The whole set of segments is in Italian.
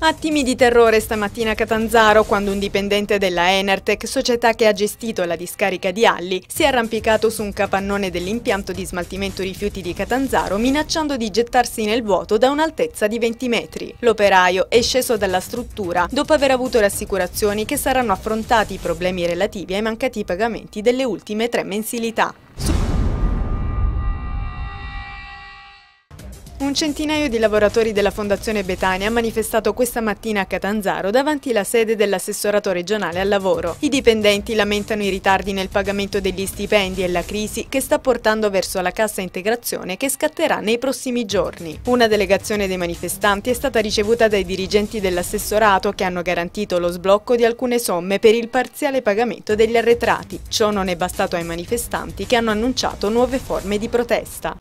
Attimi di terrore stamattina a Catanzaro quando un dipendente della Enertech, società che ha gestito la discarica di Alli, si è arrampicato su un capannone dell'impianto di smaltimento rifiuti di Catanzaro minacciando di gettarsi nel vuoto da un'altezza di 20 metri. L'operaio è sceso dalla struttura dopo aver avuto rassicurazioni che saranno affrontati i problemi relativi ai mancati pagamenti delle ultime 3 mensilità. Un centinaio di lavoratori della Fondazione Betania ha manifestato questa mattina a Catanzaro davanti alla sede dell'assessorato regionale al lavoro. I dipendenti lamentano i ritardi nel pagamento degli stipendi e la crisi che sta portando verso la cassa integrazione che scatterà nei prossimi giorni. Una delegazione dei manifestanti è stata ricevuta dai dirigenti dell'assessorato che hanno garantito lo sblocco di alcune somme per il parziale pagamento degli arretrati. Ciò non è bastato ai manifestanti che hanno annunciato nuove forme di protesta.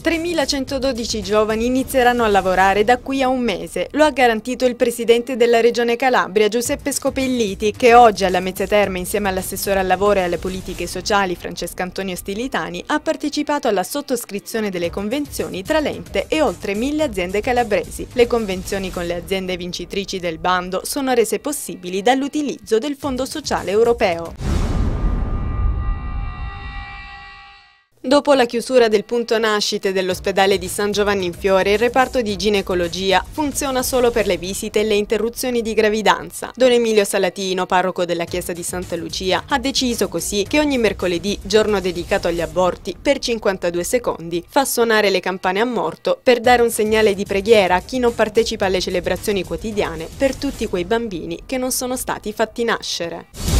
3.112 giovani inizieranno a lavorare da qui a un mese, lo ha garantito il presidente della Regione Calabria Giuseppe Scopelliti, che oggi alla Mezzia Terme insieme all'assessore al lavoro e alle politiche sociali Francesca Antonio Stilitani ha partecipato alla sottoscrizione delle convenzioni tra l'ente e oltre 1.000 aziende calabresi. Le convenzioni con le aziende vincitrici del bando sono rese possibili dall'utilizzo del Fondo Sociale Europeo. Dopo la chiusura del punto nascite dell'ospedale di San Giovanni in Fiore, il reparto di ginecologia funziona solo per le visite e le interruzioni di gravidanza. Don Emilio Salatino, parroco della chiesa di Santa Lucia, ha deciso così che ogni mercoledì, giorno dedicato agli aborti, per 52 secondi, fa suonare le campane a morto per dare un segnale di preghiera a chi non partecipa alle celebrazioni quotidiane per tutti quei bambini che non sono stati fatti nascere.